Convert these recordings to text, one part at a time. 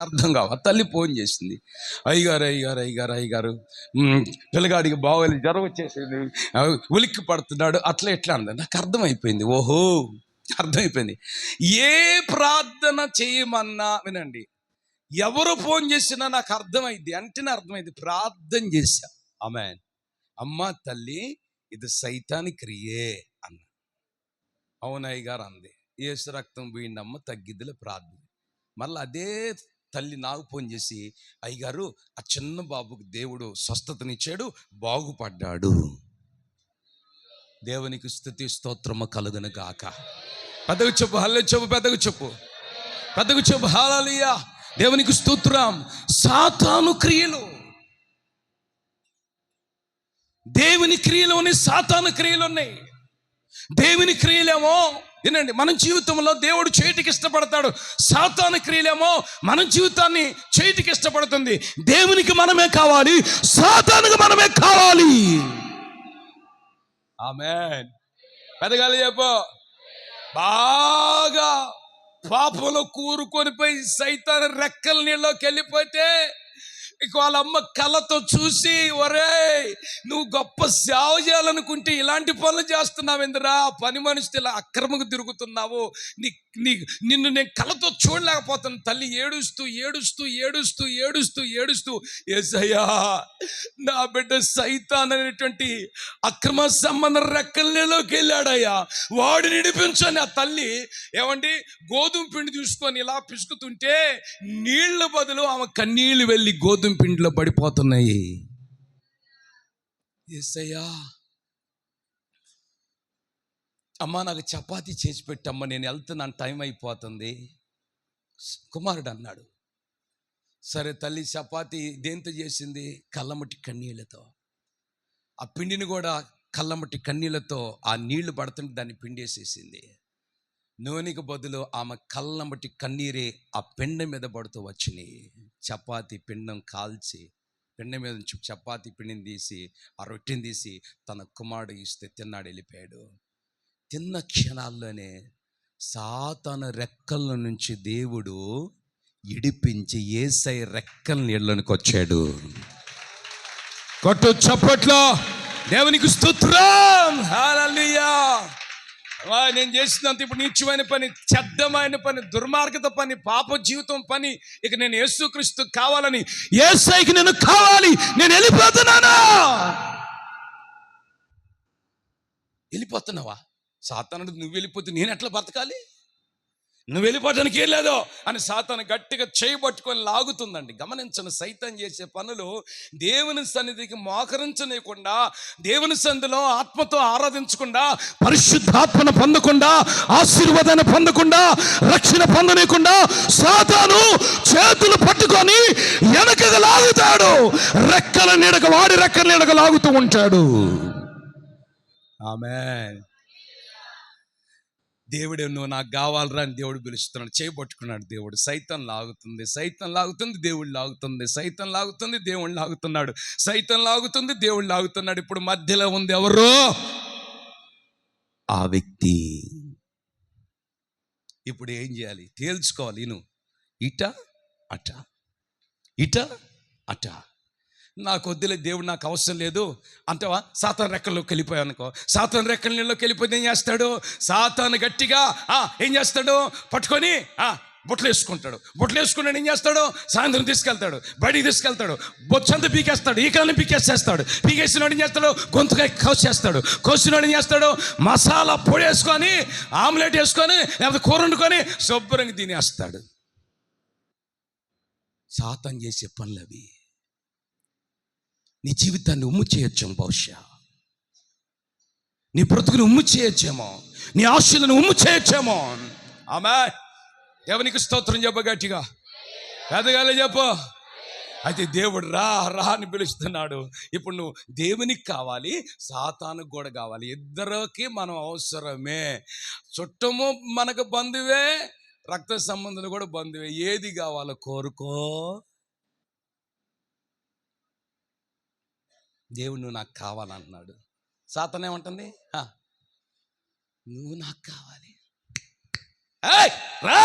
అర్థం కావు. తల్లి ఫోన్ చేసింది, అయ్యగారు పిల్లగాడికి బాగోలేదు, జ్వరం వచ్చేసింది, ఉలిక్కి పడుతున్నాడు, అట్లా ఎట్లా అంది. నాకు అర్థమైపోయింది, ఓహో అర్థమైపోయింది. ఏ ప్రార్థన చేయమన్నా వినండి, ఎవరు ఫోన్ చేసినా నాకు అర్థమైంది, అంటేనే అర్థమైంది, ప్రార్థన చేశా. ఆమేన్. అమ్మ తల్లి, ఇది సైతాని క్రియే అన్న. అవునయ్య గారు అంది. యేసు రక్తం పోయిండమ్మ, తగ్గిద్దిలే, ప్రార్థన. మళ్ళీ అదే తల్లి నాకు ఫోన్ చేసి, అయ్యగారు ఆ చిన్న బాబుకు దేవుడు స్వస్థతనిచ్చాడు, బాగుపడ్డాడు. దేవునికి స్తుతి స్తోత్రము కలుగును గాక. పెద్దగా చెప్పు, హల్లెలూయా చెప్పు, పెద్దగా చెప్పు, పెద్దగా చెప్పు, హల్లెలూయా. దేవునికి స్తోత్రం. సాతాను క్రియలు, దేవుని క్రియలోని సాతాను క్రియలు ఉన్నాయి. దేవుని క్రియలేమో వినండి, మన జీవితంలో దేవుడు చేయటికి ఇష్టపడతాడు. సాతాను క్రియలేమో మన జీవితాన్ని చేయటికి ఇష్టపడుతుంది. దేవునికి మనమే కావాలి, సాతానుకు మనమే కావాలి. ఆమేన్. పెద్దగా చెప్పు. బాగా పాపంలో కూరుకొని పోయి సైతాను రెక్కల నీళ్ళలోకి వెళ్ళిపోతే ఇక వాళ్ళ అమ్మ కళ్ళతో చూసి, ఒరే నువ్వు గొప్ప సేవ చేయాలనుకుంటే ఇలాంటి పనులు చేస్తున్నావు ఎందురా, పని మనిషి ఇలా అక్రమకు తిరుగుతున్నావు, నిన్ను నేను కళ్ళతో చూడలేకపోతున్నాను. తల్లి ఏడుస్తూ ఏడుస్తూ ఏడుస్తూ ఏడుస్తూ ఏడుస్తూ, యేసయ్యా నా బిడ్డ సైతాన్ అనేటువంటి అక్రమ సంబంధ రెక్కలలోకి వెళ్ళాడయ్యా, వాడిని విడిపించని ఆ తల్లి ఏమండి గోధుమ పిండి చూసుకొని ఇలా పిసుకుతుంటే నీళ్ల బదులు ఆమె కన్నీళ్లు వెళ్ళి గోధుమ పిండిలో పడిపోతున్నాయి. యేసయ్యా అమ్మ నాకు చపాతీ చేసి పెట్టమ్మా, నేను వెళ్తున్నాను, టైం అయిపోతుంది. కుమారుడు అన్నాడు. సరే తల్లి చపాతీ దేంతో చేసింది? కళ్ళమటి కన్నీళ్లతో. ఆ పిండిని కూడా కళ్ళమటి కన్నీళ్లతో ఆ నీళ్లు పడుతుంటే దాన్ని పిండేసేసింది. నూనెకి బదులు ఆమె కళ్ళమటి కన్నీరే ఆ పిండం మీద పడుతూ వచ్చినాయి. చపాతీ పిండం కాల్చి పిండం మీద నుంచి చపాతీ పిండిని తీసి ఆ రొట్టెని తీసి తన కుమారుడు ఇస్తే తిన్నాడు, వెళ్ళిపోయాడు. తిన్న క్షణాల్లోనే సాతాను రెక్కల నుంచి దేవుడు ఇడిపించి యేసయ్య రెక్కల నీళ్ళలోనికి వచ్చాడు. కొట్టు చప్పట్లో దేవునికి స్తోత్రం, హల్లెలూయా. నేను చేసినంత ఇప్పుడు నీచమైన పని, చెడ్డమైన పని, దుర్మార్గత పని, పాప జీవితం పని, ఇక నేను యేసుక్రీస్తు కావాలని, యేసయ్యకి నేను కావాలి, నేను వెళ్ళిపోతున్నాను. వెళ్ళిపోతున్నావా? సాతానుడు నువ్వు వెళ్ళిపోతే నేను ఎట్లా బ్రతకాలి, నువ్వు వెళ్ళిపోవడానికి ఏం లేదు అని సాతాను గట్టిగా చేయబట్టుకొని లాగుతుందండి. గమనించను, సైతం చేసే పనులు దేవుని సన్నిధికి మోకరించనీయకుండా, దేవుని సన్నిధిలో ఆత్మతో ఆరాధించకుండా, పరిశుద్ధాత్మను పొందకుండా, ఆశీర్వాదాన్ని పొందకుండా, రక్షణ పొందనీయకుండా సాతాను చేతులు పట్టుకొని వెనకగా లాగుతాడు. రెక్కల నీడక, వాడి రెక్కల నీడక లాగుతూ ఉంటాడు. ఆమేన్. దేవుడే నువ్వు నాకు కావాలరా అని దేవుడు పిలుస్తున్నాడు, చేయబట్టుకున్నాడు దేవుడు. సైతం లాగుతుంది, సైతం లాగుతుంది, దేవుడు లాగుతుంది, సైతం లాగుతుంది, దేవుడు లాగుతున్నాడు, సైతం లాగుతుంది, దేవుడు లాగుతున్నాడు. ఇప్పుడు మధ్యలో ఉంది ఎవరు? ఆ వ్యక్తి. ఇప్పుడు ఏం చేయాలి? తేల్చుకోవాలి. నువ్వు ఇట అట, ఇట అట. నాకు వద్దులే, దేవుడు నాకు అవసరం లేదు అంటావా? సాతాను రెక్కల్లోకి వెళ్ళిపోయావు అనుకో, సాతాను రెక్కల నీళ్ళలోకి వెళ్ళిపోతే ఏం చేస్తాడు? సాతాను గట్టిగా ఏం చేస్తాడు? పట్టుకొని బొట్లు వేసుకుంటాడు. బొట్లు వేసుకున్నాడు, ఏం చేస్తాడు? సాయంత్రం తీసుకెళ్తాడు, బయటికి తీసుకెళ్తాడు, బొచ్చంతా పీకేస్తాడు, ఈకలని పీకేసేస్తాడు. పీకేసినాడు ఏం చేస్తాడు? గొంతుకాయ కోసేస్తాడు. కోసినాడు ఏం చేస్తాడు? మసాలా పొడి వేసుకొని, ఆమ్లెట్ వేసుకొని, లేకపోతే కూర వండుకొని శుభ్రంగా తినేస్తాడు. సాతాను చేసే పనులు అవి. నీ జీవితాన్ని ఉమ్ము చేయొచ్చేమో, బహుశా నీ బ్రతుకుని ఉమ్ము చేయొచ్చేమో, నీ ఆశలను ఉమ్ము చేయొచ్చేమో. ఆమేన్. దేవునికి స్తోత్రం చెప్ప, గట్టిగా పెద్దగా చెప్పు. అయితే దేవుడు రా రా అని పిలుస్తున్నాడు. ఇప్పుడు నువ్వు దేవునికి కావాలి, సాతానుకు కూడా కావాలి. ఇద్దరికి మనం అవసరమే. చుట్టము మనకు బంధువే, రక్త సంబంధులు కూడా బంధువే. ఏది కావాలో కోరుకో. దేవుడు నువ్వు నాకు కావాలంటున్నాడు. సాతాను ఏమంటుంది? నువ్వు నాకు కావాలి, రా.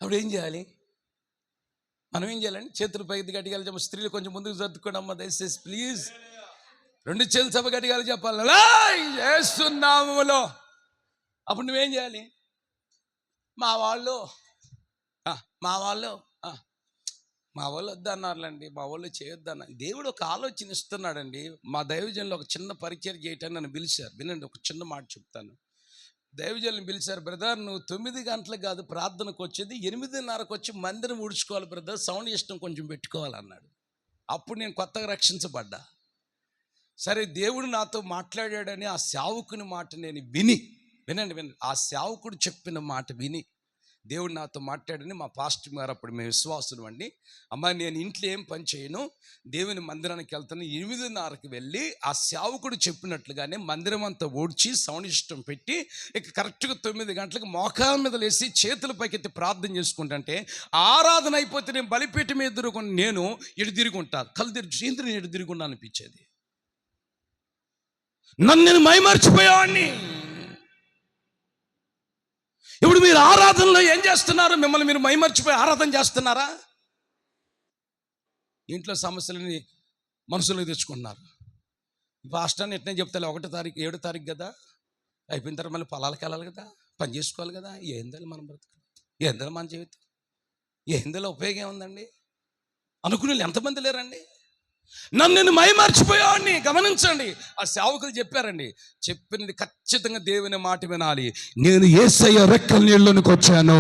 అప్పుడు ఏం చేయాలి? మనం ఏం చేయాలండి? చేతులు పైకి గట్టిగా చెప్పాలి. స్త్రీలు కొంచెం ముందుకు సర్దుకోండి అమ్మ దయచేసి ప్లీజ్. 2 చేతులు సభ గట్టిగా చెప్పాలి చేస్తున్నాములో. అప్పుడు నువ్వేం చేయాలి? మా వాళ్ళు వద్దన్నారులేండి, మా వాళ్ళు చేయొద్దన్న. దేవుడు ఒక ఆలోచన ఇస్తున్నాడండి. మా దైవజనులు ఒక చిన్న పరిచయం చేయటాన్ని నన్ను పిలిచారు. వినండి, ఒక చిన్న మాట చెప్తాను. దైవజనులను పిలిచారు. బ్రదర్, నువ్వు 9 గంటలకు కాదు ప్రార్థనకు వచ్చేది, 8:30కు వచ్చి మందిరం ఊడ్చుకోవాలి బ్రదర్, సౌండ్ సిస్టమ్ కొంచెం పెట్టుకోవాలన్నాడు. అప్పుడు నేను కొత్తగా రక్షించబడ్డా. సరే, దేవుడు నాతో మాట్లాడాడని ఆ సేవకుని మాట నేను వినండి, ఆ సేవకుడు చెప్పిన మాట విని దేవుడు నాతో మాట్లాడని మా పాస్టర్ గారు, అప్పుడు మేము విశ్వాసం అండి, అమ్మ నేను ఇంట్లో ఏం పని చేయను, దేవుని మందిరానికి వెళ్తాను, 8:30కి వెళ్ళి ఆ సేవకుడు చెప్పినట్లుగానే మందిరం అంతా ఓడ్చి సౌండ్ సిస్టమ్ పెట్టి ఇక కరెక్ట్గా 9 గంటలకు మోకాల మీద లేసి చేతుల పైకెత్తి ప్రార్థన చేసుకుంటుంటే ఆరాధన అయిపోతే నేను బలిపీఠం మీద తిరుగుకుని నేను ఎటు తిరుగుంటాను, కళ్ళు తిరిగి ఎటు తిరుగుండా అనిపించేది. నన్ను నేను మైమర్చిపోయేవాడిని. ఇప్పుడు మీరు ఆరాధనలో ఏం చేస్తున్నారు? మిమ్మల్ని మీరు మైమర్చిపోయి ఆరాధన చేస్తున్నారా? ఇంట్లో సమస్యలని మనసులోకి తెచ్చుకుంటున్నారు. పాస్టర్ని ఎట్నే చెప్తా, 1 తారీఖు 7 తారీఖు కదా, అయిపోయిన తర్వాత మళ్ళీ పొలాలకు వెళ్ళాలి కదా, పని చేసుకోవాలి కదా, ఏందని మనం బ్రతుకు, ఏందని మన జీవితం, ఏందలో ఉపయోగం ఉందండి అనుకునే ఎంతమంది లేరండి? నన్ను నేను మైమర్చిపోయావాడిని. గమనించండి, ఆ సేవకులు చెప్పారండి, చెప్పినది ఖచ్చితంగా దేవుని మాట వినాలి. నేను యేసయ్య రెక్కల నీళ్ళలోనికి వచ్చాను.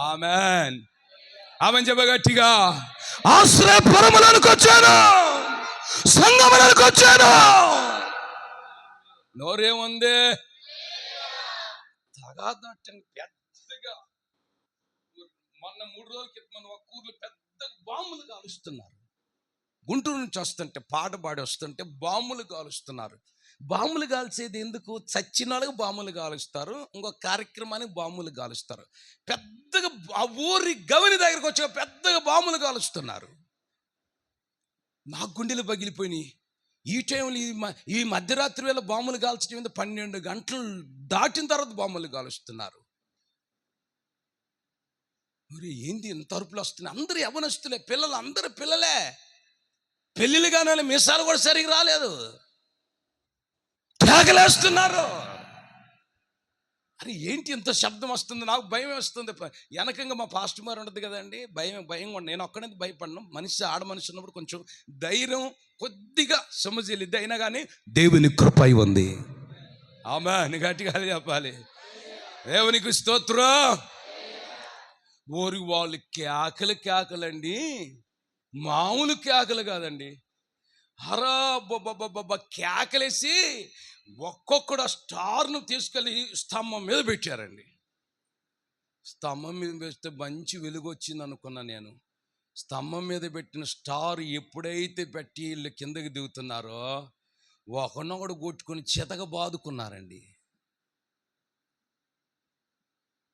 ఆమేన్, ఆమేన్ చెప్ప గట్టిగా. ఆశ్రయపురములోనికి వచ్చాను, సంగములోనికి వచ్చాను. నోరేముంది? తగాదట్టండి పెద్దగా. మొన్న 3 రోజుల క్రితం ఒక ఊర్లో పెద్ద బాంబులు కాలుస్తున్నారు. గుంటూరు నుంచి వస్తుంటే, పాట పాడి వస్తుంటే బాంబులు కాలుస్తున్నారు. బాంబులు కాల్చేది ఎందుకు? చచ్చిన వాళ్ళకి బాంబులు కాలుస్తారు, ఇంకొక కార్యక్రమానికి బాంబులు కాలుస్తారు. పెద్దగా ఆ ఊరి గవని దగ్గరకు వచ్చి పెద్దగా బాంబులు కాలుస్తున్నారు. నా గుండెలు పగిలిపోయినాయి. ఈ టైంలో ఈ మధ్యరాత్రి వేళ బాంబులు కాల్చడం మీద 12 గంటలు దాటిన తర్వాత బాంబులు కాలుస్తున్నారు. మరి ఏంది ఇంత అరుపులు వస్తున్నాయి? అందరూ యవ్వనస్తులే, పిల్లలు, అందరూ పిల్లలే. పెళ్ళిళ్ళు కానీ మీసాలు కూడా సరిగ్గా రాలేదు, కేకలేస్తున్నారు. అరే ఏంటి ఇంత శబ్దం వస్తుంది? నాకు భయం వస్తుంది. వెనకంగా మా పాస్టర్ గారు ఉండదు కదండి, భయం కూడా. నేను ఒక్కడే భయపడను. ఆడ మనిషి ఉన్నప్పుడు కొంచెం ధైర్యం కొద్దిగా సొమ్మజిల్లిద్ది, అయినా కానీ దేవుని కృప ఉంది. ఆమేన్ గట్టిగా చెప్పాలి. దేవునికి స్తోత్రం. ఓరి వాళ్ళు కేకలండి, మామూలు కేకలు కాదండి. హరా బొబ్బ కేకలేసి ఒక్కొక్కడు ఆ స్టార్ను తీసుకెళ్ళి స్తంభం మీద పెట్టారండి. స్తంభం మీద పెడితే మంచి వెలుగు వచ్చింది అనుకున్నా నేను. స్తంభం మీద పెట్టిన స్టార్ ఎప్పుడైతే పెట్టి వీళ్ళు కిందకి దిగుతున్నారో ఒకనొకడు కొట్టుకొని చితక బాదుకున్నారండి.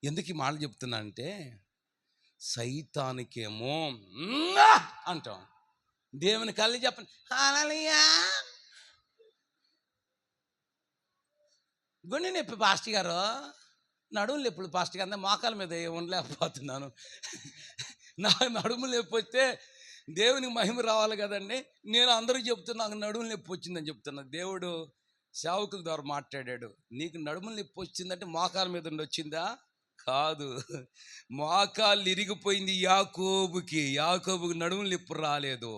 ఎందుకు ఈ మాటలు చెప్తున్నా అంటే, సైతానికేమో అంటాం, దేవుని కళ్ళు చెప్పండి హల్లెలూయా. గుండె నొప్పి పాస్టర్ గారు, నడుము నొప్పులు పాస్టర్ గారు, మోకాల మీద ఉండలేకపోతున్నాను. నా నడుము నొప్పి వస్తే దేవునికి మహిమ రావాలి కదండి. నేను అందరూ చెప్తున్నా నాకు నడుము నొప్పి వచ్చిందని చెప్తున్నా. దేవుడు సేవకుల ద్వారా మాట్లాడాడు, నీకు నడుము నొప్పి వచ్చిందంటే మోకాల మీద ఉండి వచ్చిందా? కాదు, మోకాళ్ళు ఇరిగిపోయింది యాకోబుకి నడుము నొప్పి రాలేదు.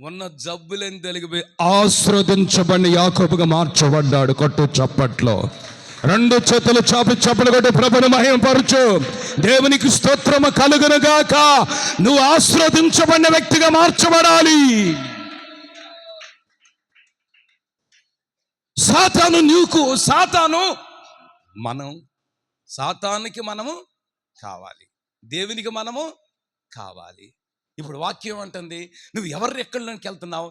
ఉన్న జబ్బులని తెలిగిపోయి ఆశీర్వదించబడిన యాకోబుగా మార్చబడ్డాడు. కొట్టు చప్పట్లో, 2 చేతులు చాపి చప్పలు కొట్టి ప్రభుని మహిమపరచు. దేవునికి స్తోత్రము కలుగును గాక. నువ్వు ఆశీర్వదించబడిన వ్యక్తిగా మార్చబడాలి. సాతానుకి మనము కావాలి, దేవునికి మనము కావాలి. ఇప్పుడు వాక్యం అంటుంది, నువ్వు ఎవరి ఎక్కడిలోకి వెళ్తున్నావు?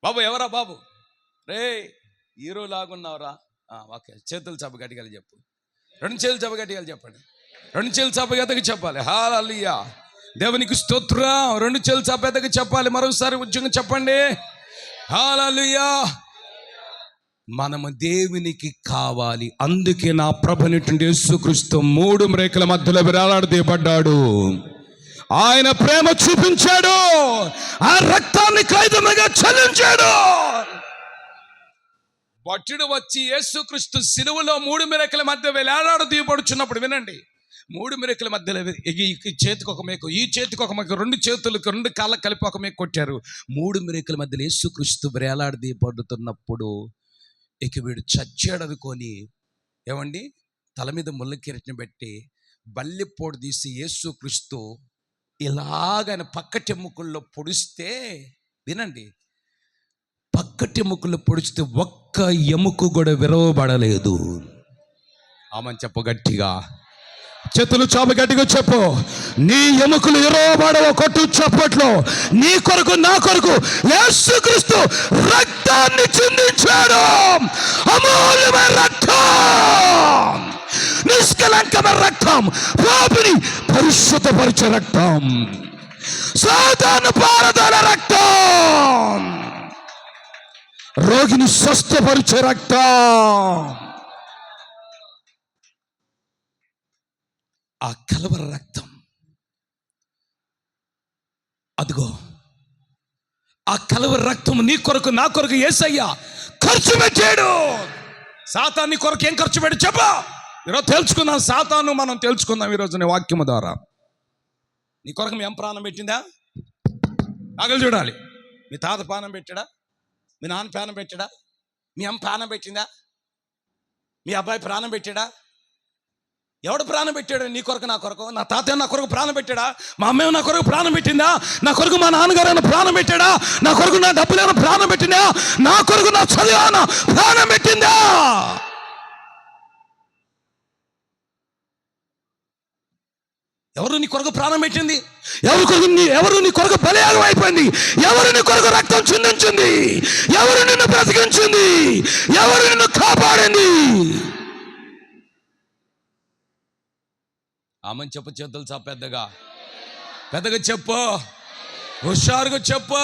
బాబు ఎవరా బాబు? రే హీరో లాగున్నావురా. ఓకే, చేతులు చాప గట్టిగా చెప్పు. 2 చేతులు చాప గట్టిగా చెప్పండి. 2 చేతులు చాప గట్టిగా చెప్పాలి. హల్లెలూయా, దేవునికి స్తోత్రం. 2 చేతులు చాప గట్టిగా చెప్పాలి. మరోసారి ఉద్యోగం చెప్పండి. హల్లెలూయా. మనము దేవునికి కావాలి. అందుకే నా ప్రభువైనటువంటి యేసుక్రీస్తు 3 మ్రేకుల మధ్యలో వేలాడదీయబడ్డాడు. ఆయన ప్రేమ చూపించాడు, ఆ రక్తాన్ని ఖైదముగా చెల్లించాడు. భటుడు వచ్చి యేసుక్రీస్తు సిలువలో 3 మ్రేకుల మధ్య వేలాడదీయబడుచున్నప్పుడు, వినండి, 3 మ్రేకుల మధ్యలో ఈ చేతికి ఒక మేకు, ఈ చేతికి ఒక మేకు, 2 చేతులకు 2 కాళ్ళకు కలిపి ఒక మేకు కొట్టారు. 3 మ్రేకుల మధ్యలో యేసుక్రీస్తు వేలాడదీయబడుతున్నప్పుడు ఇక వీడు చచ్చాడు అనుకొని, ఏమండి, తల మీద ముళ్ళ కిరీటం పెట్టి బల్లిపోటు తీసి యేసుక్రీస్తు ఇలాగని పక్కటెముకల్లో పొడిస్తే, వినండి, పక్కటెముకల్లో పొడిస్తే ఒక్క ఎముక కూడా విరవబడలేదు. ఆమెను చెప్ప గట్టిగా, చేతులు చాపి గట్టిగా చెప్పు, నీ ఎముకలు విరవబడవ. కొట్టు చప్పట్లో. నీ కొరకు నా కొరకు యేసుక్రీస్తు రక్తాన్ని చిందించాడు. అమూల్యమైన రక్తం, నిష్కలంకమైన రక్తం, పాపిని పరిశుద్ధపరిచే రక్తం, సాతాను పారదోల రక్తం, రోగిని స్వస్థపరిచే రక్తం. ఆ కలవర రక్తం, అదిగో ఆ కలవర రక్తం నీ కొరకు నా కొరకు యేసయ్య ఖర్చు పెట్టాడు. సాతాను కొరకు ఏం ఖర్చు పెట్టి చెప్పా. ఈరోజు తెలుసుకుందాం, సాతాను మనం తెలుసుకుందాం ఈరోజు నీ వాక్యము ద్వారా. నీ కొరకు మీ అమ్మ ప్రాణం పెట్టిందా? నాగలు చూడాలి. మీ తాత ప్రాణం పెట్టాడా? మీ నాన్న ప్రాణం పెట్టాడా? మీ అమ్మ ప్రాణం పెట్టిందా? మీ అబ్బాయి ప్రాణం పెట్టాడా? ఎవడు ప్రాణం పెట్టాడు? నీ కొరకు నా కొరకు. నా తాతయ్య నా కొరకు ప్రాణం పెట్టాడా? మా అమ్మ నా కొరకు ప్రాణం పెట్టిందా? నా కొరకు మా నాన్నగారు ఏమైనా ప్రాణం పెట్టాడా? నా కొరకు నా డబ్బులేమైనా ప్రాణం పెట్టిందా? నా కొరకు నా చదువు ప్రాణం పెట్టిందా? ఎవరు నీ కొరకు ప్రాణం పెట్టింది? ఎవరు నీ కొరకు బలియాగం అయిపోయింది? ఎవరు నీ కొరకు రక్తం చిందించింది? ఎవరు నిన్ను బ్రతికించింది? ఎవరు నిన్ను కాపాడింది? ఆమెను చెప్పు, చేతులు చా, పెద్దగా పెద్దగా చెప్పు, హుషారుగా చెప్పు.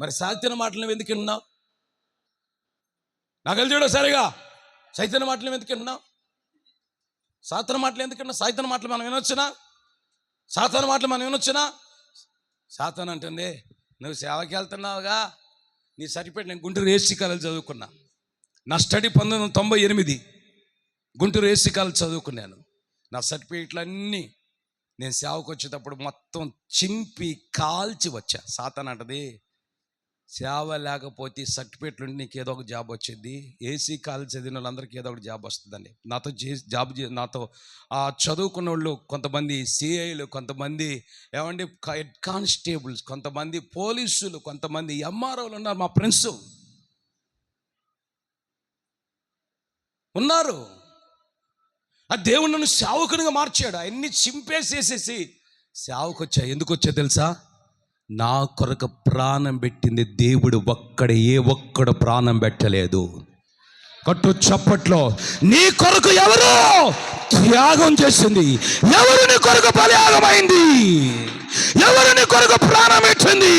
మరి సాహిత్య మాటలు ఎందుకు విన్నావు? నాకు చూడ సరిగా. సాహిత్య మాటలు ఎందుకు విన్నావు? సాతాను మాటలు ఎందుకు విన్నావు? సాహిత్య మాటలు మనం వినొచ్చునా? సాతాను మాటలు మనం వినొచ్చునా? సాతాను అంటుంది, నువ్వు సేవకి వెళ్తున్నావుగా, నీ సరిపెట్టి. నేను గుంటూరు ఏసీ కాలేజ్ చదువుకున్నా. నా స్టడీ 1998 గుంటూరు ఏసీ కాలేజ్ చదువుకున్నాను. నా సర్టిఫికేట్లన్నీ నేను సేవకు వచ్చేటప్పుడు మొత్తం చింపి కాల్చి వచ్చా. సాతాను అంటది, సేవ లేకపోతే సర్టిఫికేట్లు ఉండి నీకు ఏదో ఒక జాబ్ వచ్చింది. ఏసీ కాలేజ్ చదివిన వాళ్ళందరికీ ఏదో ఒకటి జాబ్ వస్తుందండి. నాతో చదువుకున్న వాళ్ళు కొంతమంది సిఐలు, కొంతమంది ఏమండి హెడ్ కానిస్టేబుల్స్, కొంతమంది పోలీసులు, కొంతమంది ఎంఆర్ఓలు ఉన్నారు. మా ఫ్రెండ్స్ ఉన్నారు. ఆ దేవుడు నన్ను సేవకునిగా మార్చాడు. అవన్నీ చింపేసేసేసి సేవకు వచ్చా. ఎందుకు వచ్చా తెలుసా? నా కొరకు ప్రాణం పెట్టింది దేవుడు ఒక్కడే, ఏ ఒక్కడు ప్రాణం పెట్టలేదు. కట్టు చప్పట్లో. నీ కొరకు ఎవరు త్యాగం చేసింది? ఎవరు నీ కొరకు బలియాగమైంది? ఎవరు నీ కొరకు ప్రాణం పెట్టింది?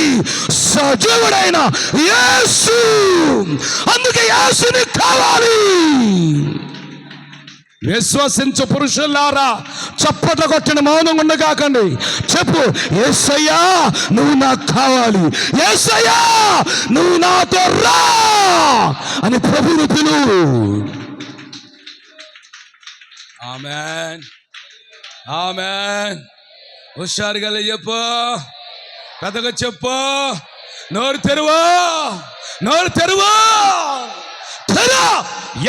సజీవుడైన యేసు. అందుకే యేసుని కావాలి. విశ్వసించు పురుషులారా, చప్పట్లు కొట్టిన మౌనం ఉండగాకండి. చెప్పు, యేసయ్యా నువ్వు నాకు కావాలి, యేసయ్యా నువ్వు నాతో రా అని ప్రభువుని పిలువు. ఆమేన్, ఆమేన్. హుషారుగా చెప్పు, పెద్దగా చెప్పు. నోరు తెరువా, నోరు తెరువా.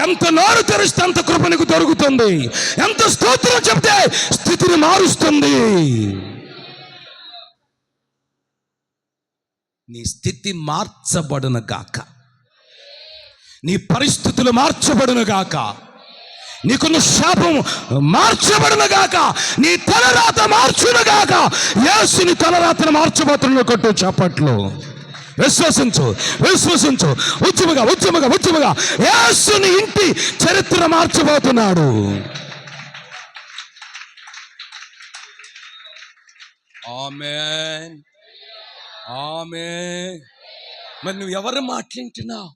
ఎంత నోరు తెరిస్తే అంత కృప నీకు దొరుకుతుంది. ఎంత స్తోత్రం చెప్తే స్థితిని మారుస్తుంది. నీ స్థితి మార్చబడును గాక, నీ పరిస్థితులు మార్చబడును గాక, నీకున్న శాపం మార్చబడును గాక, నీ తలరాత మార్చును గాక. యేసుని తలరాతను మార్చబోతున్న కొట్టు చప్పట్లు. విశ్వసించు, విశ్వసించు. ఉద్యమగా ఉద్యమగా ఉద్యమగా యేసుని ఇంటి చరిత్ర మార్చబోతున్నాడు. ఆమేన్, ఆమేన్. మరి నువ్వు ఎవరు మాట్లాడుతున్నావు?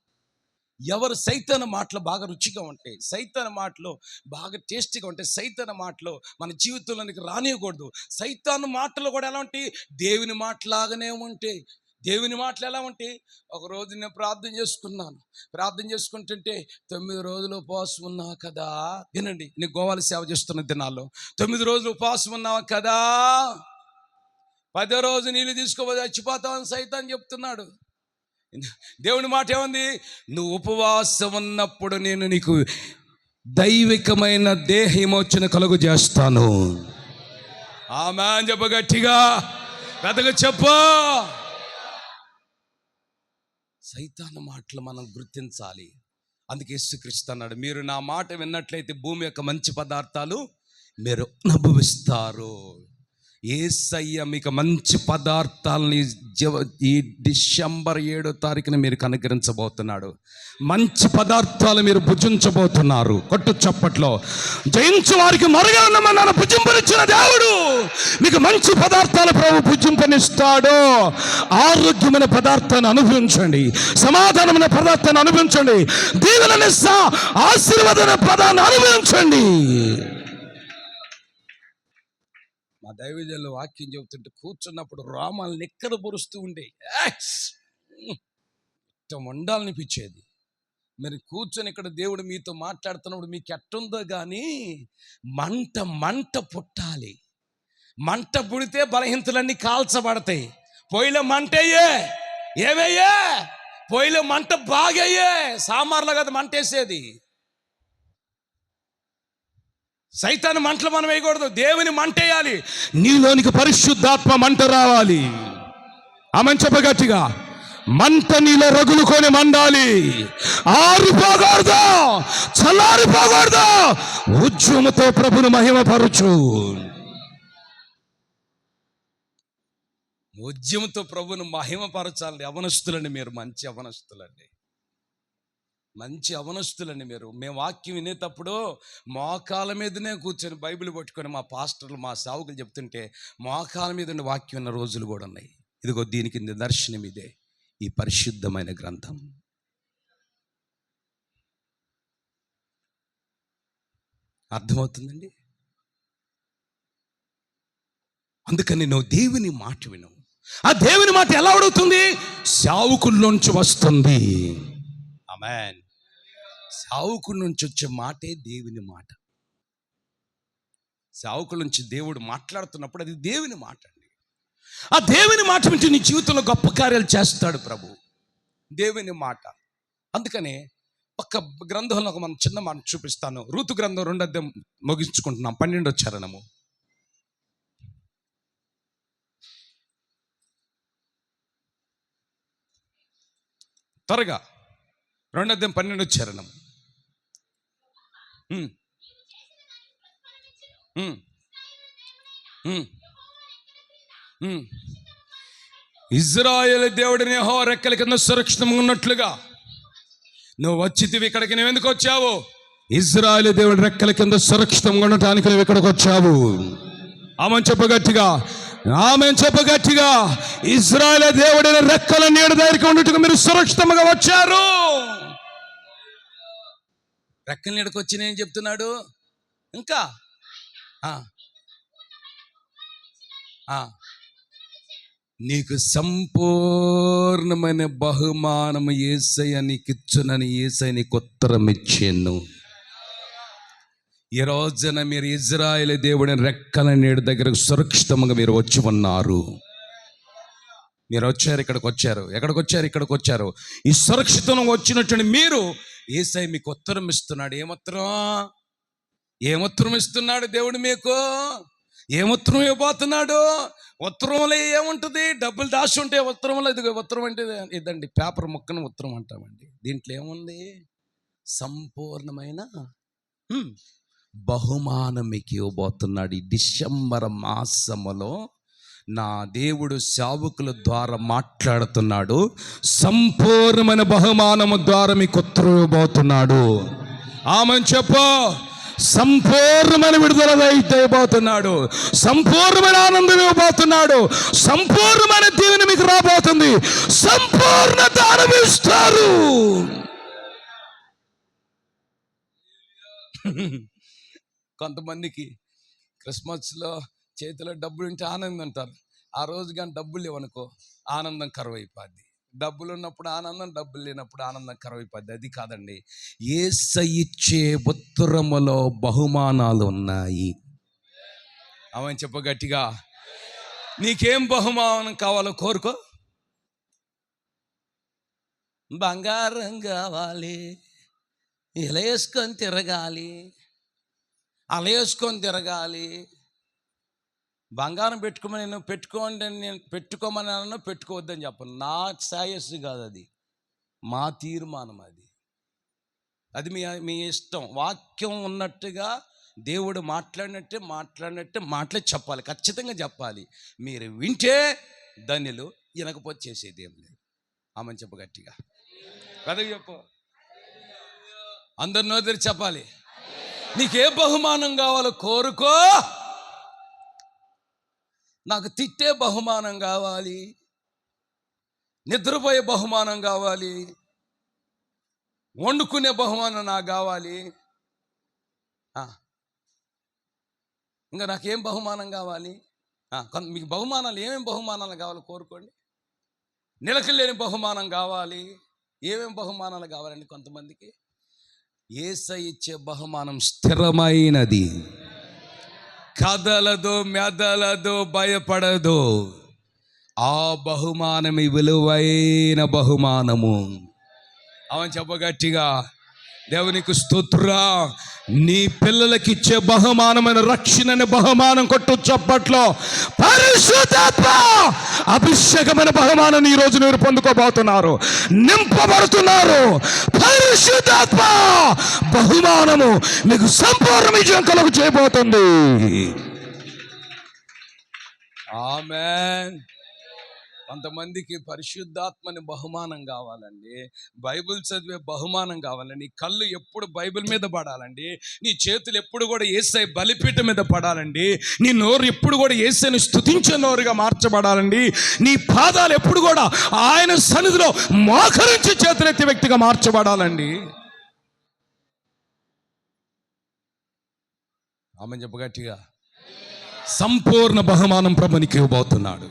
ఎవరు సైతాను మాటలు బాగా రుచిగా ఉంటాయి, సైతాను మాటలు బాగా టేస్టీగా ఉంటాయి, సైతాను మాటలు మన జీవితంలోనికి రానియకూడదు. సైతాను మాటలు కూడా ఎలా ఉంటాయి? దేవుని మాటలాగానే ఉంటాయి. దేవుని మాటలు ఎలా ఉంటాయి? ఒకరోజు నేను ప్రార్థన చేసుకుంటుంటే 9 రోజులు ఉపవాసం ఉన్నావు కదా, వినండి, నేను గోవాల సేవ చేస్తున్న దినాల్లో 9 రోజులు ఉపవాసం ఉన్నావు కదా, 10వ రోజు నీళ్ళు తీసుకోపోతే చచ్చిపోతావని సైతాన్ చెప్తున్నాడు. దేవుని మాట ఏముంది? నువ్వు ఉపవాసం ఉన్నప్పుడు నేను నీకు దైవికమైన దేహ విమోచన కలుగు చేస్తాను. ఆమేన్ చెప్పు, గట్టిగా పెద్దగా చెప్పు. సైతాను మాటలు మనం గుర్తించాలి. అందుకే యేసుక్రీస్తు అన్నాడు, మీరు నా మాట విన్నట్లయితే భూమి యొక్క మంచి పదార్థాలు మీరు అనుభవిస్తారు. యేసయ్య మీకు మంచి పదార్థాలని ఈ డిసెంబర్ 7వ తారీఖున మీరు కనుగరించబోతున్నాడు. మంచి పదార్థాలు మీరు భుజించబోతున్నారు. కొట్టు చప్పట్లో. జయించు వారికి మరుగన్నమన్నాను భుజింపనిచ్చిన దేవుడు మీకు మంచి పదార్థాలు ప్రభు భుజింపనిస్తాడు. ఆరోగ్యమైన పదార్థాన్ని అనుభవించండి, సమాధానమైన పదార్థాన్ని అనుభవించండి, దీవెనని ఆశీర్వాదమైన పదాన్ని అనుభవించండి. మా దైవజనులు వాక్యం చెబుతుంటే కూర్చున్నప్పుడు రోమాలు నిక్కర పొరుస్తూ ఉండే, ఇష్టం ఉండాలనిపించేది. మరి కూర్చొని ఇక్కడ దేవుడు మీతో మాట్లాడుతున్నప్పుడు మీకు ఎట్టుందో కానీ మంట పుట్టాలి. మంట పుడితే బలహీనతలన్నీ కాల్చబడతాయి. పొయ్యిలో మంట అయ్యే, ఏమయ్యే? పొయ్యిలో మంట బాగయ్యే. సాంబార్లో కదా మంట వేసేది. సైతాను మంటలు మనం వేయకూడదు, దేవుని మంట వేయాలి. నీలోనికి పరిశుద్ధాత్మ మంట రావాలి. ఆమేన్ చెప్పు గట్టిగా. మంట నీలో రగులుకొని మండాలి. ఆరిపోకూడదు, చల్లారిపోకూడదు. ఉద్యమతో ప్రభుని మహిమపరచు. ఉద్యమంతో ప్రభుని మహిమపరచాలి. యవనస్తులండి మీరు, మంచి యవనస్తులండి, మంచి అవనస్తులండి మీరు. మేము వాక్యం వినేటప్పుడు మోకాల మీదనే కూర్చొని బైబిల్ పట్టుకొని మా పాస్టర్లు మా సేవకులు చెప్తుంటే మోకాల మీద వాక్యం విన్న రోజులు కూడా ఉన్నాయి. ఇదిగో దీనికి నిదర్శనం ఇదే ఈ పరిశుద్ధమైన గ్రంథం. అర్థమవుతుందండి? అందుకని నువ్వు దేవుని మాట విను. ఆ దేవుని మాట ఎలా అడుగుతుంది? సేవకుల్లోంచి వస్తుంది. ఆమేన్. సేవకుల నుంచి వచ్చే మాటే దేవుని మాట. సేవకుల నుంచి దేవుడు మాట్లాడుతున్నప్పుడు అది దేవుని మాట అండి. ఆ దేవుని మాట నుంచి నీ జీవితంలో గొప్ప కార్యాలు చేస్తాడు ప్రభు. దేవుని మాట. అందుకనే ఒక గ్రంథంలో మనం చిన్న మాట చూపిస్తాను. రూతు గ్రంథం 2వ అధ్యాయం ముగించుకుంటున్నాం, 12వ చరణము. త్వరగా 2వ అధ్యాయం 12వ చరణం. ఇజ్రాయేలు దేవుడిని యెహోవా రెక్కల కింద సురక్షితంగా ఉన్నట్లుగా నువ్వు వచ్చితివి ఇక్కడికి. నువ్వు ఎందుకు వచ్చావు? ఇజ్రాయేలు దేవుడి రెక్కల కింద సురక్షితంగా ఉండటానికి నువ్వు ఇక్కడికి వచ్చావు. ఆమెను చెప్పు గట్టిగా, ఆమెను చెప్పు గట్టిగా. ఇజ్రాయేలు దేవుడిని రెక్కల నీడ దగ్గరికి ఉన్నట్టుగా మీరు సురక్షితంగా వచ్చారు. రెక్కల నీడకు వచ్చి నేను చెప్తున్నాడు. ఇంకా నీకు సంపూర్ణమైన బహుమానము యేసయ్య నీకు ఇచ్చునని యేసయ్య నీకు ఉత్తరం ఇచ్చాను. ఈ రోజున మీరు ఇజ్రాయేలు దేవుడిని రెక్కల నీడ దగ్గరకు సురక్షితంగా మీరు వచ్చి ఉన్నారు. మీరు వచ్చారు, ఇక్కడికి వచ్చారు. ఎక్కడికి వచ్చారు? ఇక్కడికి వచ్చారు. ఈ సురక్షితంగా వచ్చినట్టు మీరు యేసయ్య మీకు ఉత్తరం ఇస్తున్నాడు. ఏముత్తరం ఇస్తున్నాడు దేవుడు మీకు? ఏముత్తరం ఇవ్వబోతున్నాడు? ఉత్తరంలో ఏముంటుంది? డబ్బులు దాచి ఉంటే ఉత్తరంలో, ఇది ఉత్తరం అంటే ఇదండి, పేపర్ ముక్కను ఉత్తరం అంటామండి. దీంట్లో ఏముంది? సంపూర్ణమైన బహుమానం మీకు ఇవ్వబోతున్నాడు. ఈ డిసెంబర్ మాసములో నా దేవుడు సేవకుల ద్వారా మాట్లాడుతున్నాడు. సంపూర్ణమైన బహుమానము ద్వారా మీకు ఉత్తరం ఇవ్వబోతున్నాడు. ఆమెను చెప్పు. సంపూర్ణమైన విడుదల ఇవ్వబోతున్నాడు. సంపూర్ణమైన ఆనందం ఇవ్వబోతున్నాడు. సంపూర్ణమైన దీవెన మీకు రాబోతుంది. సంపూర్ణత అనుభవిస్తారు. కొంతమందికి క్రిస్మస్లో చేతిలో డబ్బులు ఉంటే ఆనందం అంటారు. ఆ రోజు కానీ డబ్బులు లేవనుకో ఆనందం కరువైపోద్ది. డబ్బులు ఉన్నప్పుడు ఆనందం, డబ్బులు లేనప్పుడు ఆనందం కరువైపోద్ది. అది కాదండి. యేసయ్య ఇచ్చే ఉత్తరములో బహుమానాలు ఉన్నాయి. అవని చెప్ప గట్టిగా. నీకేం బహుమానం కావాలో కోరుకో. బంగారం కావాలి, ఇలా వేసుకొని తిరగాలి, అలా వేసుకొని తిరగాలి. బంగారం పెట్టుకోమని నేను పెట్టుకోమని అన్నా పెట్టుకోవద్దని చెప్పను. నా శ్రేయస్సు కాదు అది, మా తీర్మానం అది. అది మీ ఇష్టం. వాక్యం ఉన్నట్టుగా దేవుడు మాట్లాడినట్టే మాట్లాడి చెప్పాలి, ఖచ్చితంగా చెప్పాలి. మీరు వింటే ధన్యులు, వినకపోతే చేసేది ఏం లేదు. ఆమెను చెప్పు గట్టిగా, కదా చెప్పు. అందరు నోదరి చెప్పాలి. నీకే బహుమానం కావాలో కోరుకో. నాకు తిట్టే బహుమానం కావాలి, నిద్రపోయే బహుమానం కావాలి, వండుకునే బహుమానం నాకు కావాలి. ఇంకా నాకేం బహుమానం కావాలి? మీకు బహుమానాలు ఏమేమి బహుమానాలు కావాలో కోరుకోండి. నిలకలేని బహుమానం కావాలి. ఏమేమి బహుమానాలు కావాలండి కొంతమందికి? యేసయ్య ఇచ్చే బహుమానం స్థిరమైనది, కదలదు, మెదలదు, భయపడదు. ఆ బహుమానమి విలువైన బహుమానము. అవని చెప్పగట్టిగా. దేవునికి స్తోత్రం. నీ పిల్లలకి ఇచ్చే బహుమానమైన రక్షణ బహుమానం కొట్టు చప్పట్లో. పరిశుద్ధాత్మ అభిషేకమైన బహుమానం ఈ రోజు మీరు పొందుకోబోతున్నారు, నింపబడుతున్నారు. పరిశుద్ధాత్మ బహుమానము మీకు సంపూర్ణ విజయం కలుగు చేయబోతుంది. ఆమేన్. కొంతమందికి పరిశుద్ధాత్మని బహుమానం కావాలండి, బైబిల్ చదివే బహుమానం కావాలండి. నీ కళ్ళు ఎప్పుడు బైబిల్ మీద పడాలండి, నీ చేతులు ఎప్పుడు కూడా యేసయ్య బలిపీఠం మీద పడాలండి, నీ నోరు ఎప్పుడు కూడా యేసయ్యని స్తుతించే నోరుగా మార్చబడాలండి, నీ పాదాలు ఎప్పుడు కూడా ఆయన సన్నిధిలో మోకరించి చేతులెత్తే వ్యక్తిగా మార్చబడాలండి. ఆమె చెప్పగట్టిగా. సంపూర్ణ బహుమానం ప్రభునికి ఇవ్వబోతున్నాడు.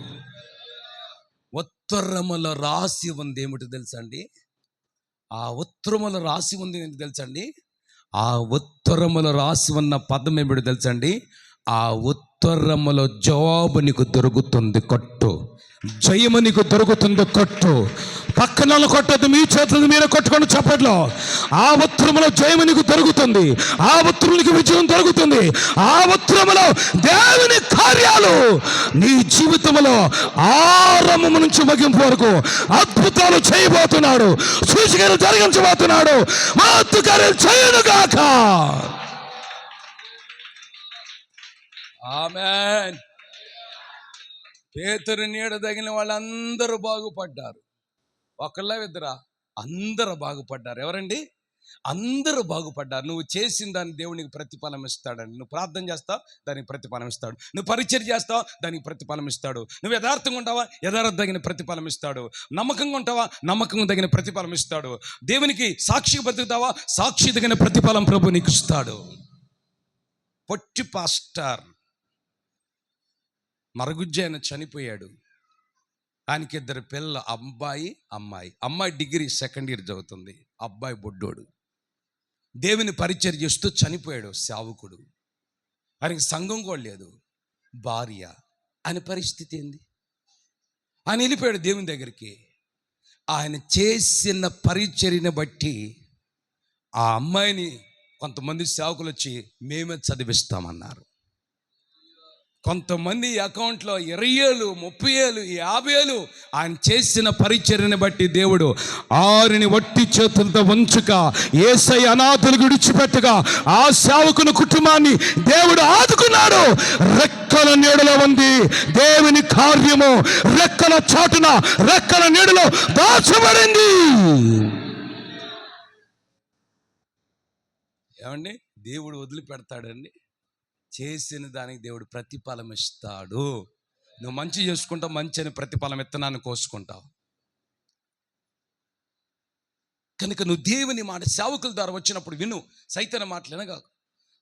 ఉత్తరములో రాసి ఉంది ఏమిటి తెలుసండి? ఆ ఉత్తరములో రాసి ఉంది ఏంటి తెలుసండి? ఆ ఉత్తరములో రాసి ఉన్న పదం ఏమిటి తెలుసండి? ఆ ఉత్తరములో జవాబు నీకు దొరుకుతుంది కొట్టు, జయము నీకు దొరుకుతుంది కొట్టు. పక్కన కొట్టద్దు, మీ చేతులు మీరే కొట్టుకొని చెప్పట్లో. ఆ ఉత్తరములో జయము నీకు దొరుకుతుంది, ఆ ఉత్తరమునికి విజయం దొరుకుతుంది. ఆ ఉత్తరములో దేవుని కార్యాలు నీ జీవితంలో ఆరంభం నుంచి ముగింపు వరకు అద్భుతాలు చేయబోతున్నాడు, సూచనలు జరిగించబోతున్నాడు, మహత్తు కార్యాలు చేయనుగాక. ఆమేన్. పేతురు నీడ తగిన వాళ్ళందరూ బాగుపడ్డారు. ఒకళ్ళ ఇద్దరా? అందరూ బాగుపడ్డారు. ఎవరండి? అందరూ బాగుపడ్డారు. నువ్వు చేసిన దాన్ని దేవునికి ప్రతిఫలం ఇస్తాడండి. నువ్వు ప్రార్థన చేస్తావు, దానికి ప్రతిఫలం ఇస్తాడు. నువ్వు పరిచర్య చేస్తావు, దానికి ప్రతిఫలం ఇస్తాడు. నువ్వు యథార్థంగా ఉంటావా, యథార్థ తగిన ప్రతిఫలం ఇస్తాడు. నమ్మకంగా ఉంటావా, నమ్మకంగా తగిన ప్రతిఫలం ఇస్తాడు. దేవునికి సాక్షి బతుకుతావా, సాక్షి తగిన ప్రతిఫలం ప్రభు నీకు ఇస్తాడు. పొట్టి పాస్టర్ మరుగుజ్జు ఆయన చనిపోయాడు. ఆయనకి ఇద్దరు పిల్లలు, అబ్బాయి అమ్మాయి. అమ్మాయి డిగ్రీ సెకండ్ ఇయర్ చదువుతుంది, అబ్బాయి బొడ్డోడు. దేవుని పరిచర్య చేస్తూ చనిపోయాడు సేవకుడు. ఆయనకి సంఘం కూడా లేదు, భార్య. ఆయన పరిస్థితి ఏంది? ఆయన వెళ్ళిపోయాడు దేవుని దగ్గరికి. ఆయన చేసిన పరిచర్యని బట్టి ఆ అమ్మాయిని కొంతమంది సేవకులు వచ్చి మేమే చదివిస్తామన్నారు. కొంతమంది అకౌంట్లో 20,000, 30,000, 50,000 ఆయన చేసిన పరిచర్యని బట్టి దేవుడు ఆరిని వట్టి చేతులతో ఉంచుక యేసయ్య అనాథులకు విడిచిపెట్టగా ఆ సేవకుని కుటుంబాన్ని దేవుడు ఆదుకున్నాడు. రెక్కల నీడలో ఉంది దేవుని కార్యము, రెక్కల చాటున, రెక్కల నీడలో దాచబడింది. ఏమండి? దేవుడు వదిలిపెడతాడండి? చేసిన దానికి దేవుడు ప్రతిఫలం ఇస్తాడు. నువ్వు మంచి చేసుకుంటావు, మంచి అని ప్రతిఫలం విత్తనాన్ని కోసుకుంటావు. కనుక నువ్వు దేవుని మాట సేవకుల ద్వారా వచ్చినప్పుడు విను, సైతాను మాటలు వినగా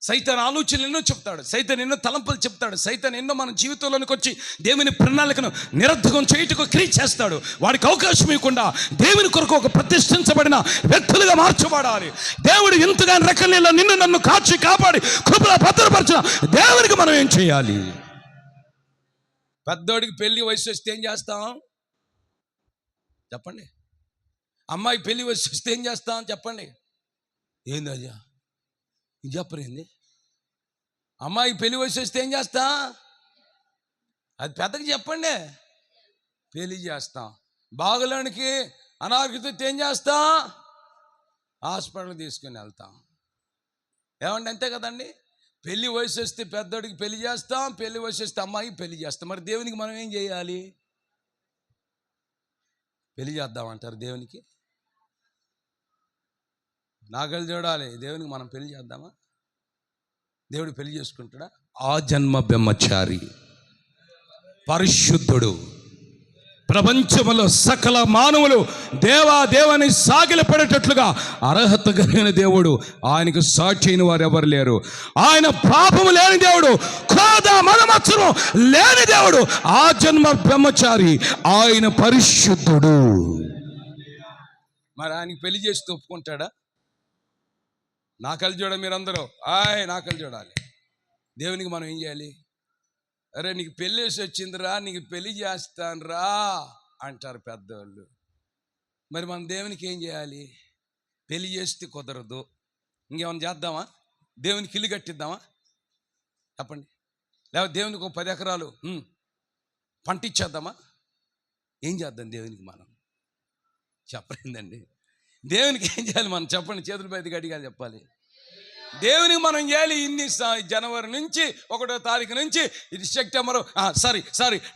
సైతాన్ ఆలోచనలు ఎన్నో చెప్తాడు, సైతాన్ ఎన్నో తలంపులు చెప్తాడు, సైతాన్ ఎన్నో మన జీవితంలోనికి వచ్చి దేవుని ప్రణాళికను నిరర్ధకం చేయుటకు క్రియ చేస్తాడు. వాడికి అవకాశం ఇవ్వకుండా దేవుని కొరకు ఒక ప్రతిష్ఠించబడిన వ్యక్తులుగా మార్చబడాలి. దేవుడు ఎంతగా రెక్కల నిన్ను నన్ను కాచి కాపాడి కృపలో భద్రపరచిన దేవునికి మనం ఏం చేయాలి? పెద్దోడికి పెళ్లి వయసు వస్తే ఏం చేస్తాం చెప్పండి? అమ్మాయి పెళ్లి వయసు వస్తే ఏం చేస్తాం చెప్పండి? ఏంది అయ్యా ఇది చెప్పరేంది? అమ్మాయి పెళ్లి వయసు వస్తే ఏం చేస్తా? అది పెద్దకి చెప్పండి. పెళ్లి చేస్తాం. బాగులోనికి అనారోగ్యత ఏం చేస్తాం? హాస్పిటల్కి తీసుకుని వెళ్తాం. ఏమండి అంతే కదండి? పెళ్లి వయసు వస్తే పెద్దోడికి పెళ్లి చేస్తాం, పెళ్లి వయసు వస్తే అమ్మాయికి పెళ్లి చేస్తాం. మరి దేవునికి మనం ఏం చేయాలి? పెళ్లి చేద్దామంటారు దేవునికి? నాగలు చూడాలి. దేవునికి మనం పెళ్లి చేద్దామా? దేవుడు పెళ్లి చేసుకుంటాడా? ఆ జన్మ బ్రహ్మచారి, పరిశుద్ధుడు, ప్రపంచంలో సకల మానవులు దేవాదేవని సాగిలపడేటట్లుగా అర్హత కలిగిన దేవుడు. ఆయనకు సాక్షి అయిన వారు ఎవరు లేరు. ఆయన పాపము లేని దేవుడు, క్రోధ మదమత్సరం లేని దేవుడు, ఆ జన్మ బ్రహ్మచారి, ఆయన పరిశుద్ధుడు. మరి ఆయనకి పెళ్లి చేసి ఒప్పుకుంటాడా? నాకలు చూడ మీరందరూ నాకలు చూడాలి. దేవునికి మనం ఏం చేయాలి? అరే నీకు పెళ్ళి వేసి వచ్చిందిరా, నీకు పెళ్లి చేస్తానురా అంటారు పెద్దవాళ్ళు. మరి మనం దేవునికి ఏం చేయాలి? పెళ్లి చేస్తే కుదరదు, ఇంకేమైనా చేద్దామా? దేవునికి ఇల్లు కట్టిద్దామా చెప్పండి? లేకపోతే దేవునికి ఒక 10 ఎకరాలు పంట ఇచ్చేద్దామా? ఏం చేద్దాం దేవునికి మనం చెప్పలేదండి. దేవునికి ఏం చేయాలి మనం చెప్పండి? చేతుల పైకి గట్టిగా చెప్పాలి. దేవునికి మనం చేయాలి. ఇన్ని జనవరి నుంచి 1వ తారీఖు నుంచి ఇది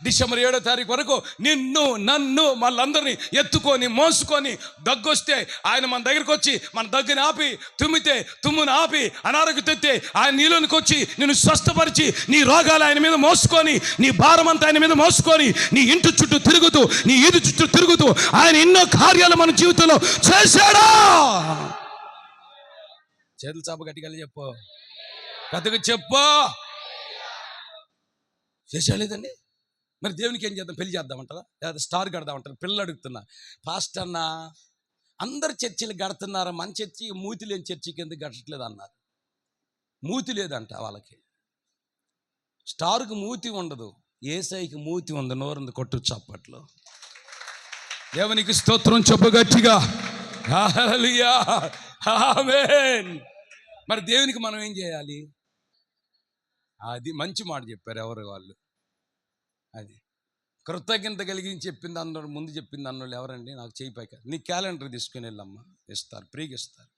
డిసెంబర్ 7వ తారీఖు వరకు నిన్ను నన్ను మళ్ళందరినీ ఎత్తుకొని మోసుకొని దగ్గొస్తే ఆయన మన దగ్గరికి వచ్చి మన దగ్గర ఆపి, తుమ్మితే తుమ్మును ఆపి, అనారోగ్యం తెస్తే ఆయన నీలోనికి వచ్చి నిన్ను స్వస్థపరిచి నీ రోగాలు ఆయన మీద మోసుకొని, నీ భారం అంతా ఆయన మీద మోసుకొని, నీ ఇంటి చుట్టూ తిరుగుతూ, నీ ఈది చుట్టూ తిరుగుతూ ఆయన ఎన్నో కార్యాలు మన జీవితంలో చేశాడా? చేతులు చాప గట్టిగా చెప్పు, పెద్దగా చెప్పు. చేసేలేదండి. మరి దేవునికి ఏం చేద్దాం? పెళ్లి చేద్దామంటారా? లేదా స్టార్ కడదామంటారు? పిల్లలు అడుగుతున్నా. పాస్టర్ అన్న అందరు చర్చిలు కడుతున్నారు, మన చర్చి మూతి లేని చర్చికి ఎందుకు కట్టట్లేదు అన్నారు. మూతి లేదంట వాళ్ళకి. స్టార్కి మూతి ఉండదు, యేసయ్యకి మూతి ఉంది. నోరుంది, కొట్టు చప్పట్లో. దేవునికి స్తోత్రం చెప్పు గట్టిగా. హల్లెలూయా, ఆమేన్. మరి దేవునికి మనం ఏం చేయాలి? అది మంచి మాట చెప్పారు ఎవరు వాళ్ళు. అది కృతజ్ఞత కలిగి చెప్పింది అన్నారు. ముందు చెప్పింది అన్నోళ్ళు ఎవరండి? నాకు చేయి పైక. నీ క్యాలెండర్ తీసుకుని వెళ్ళమ్మా, ఇస్తారు, ఫ్రీగా ఇస్తారు.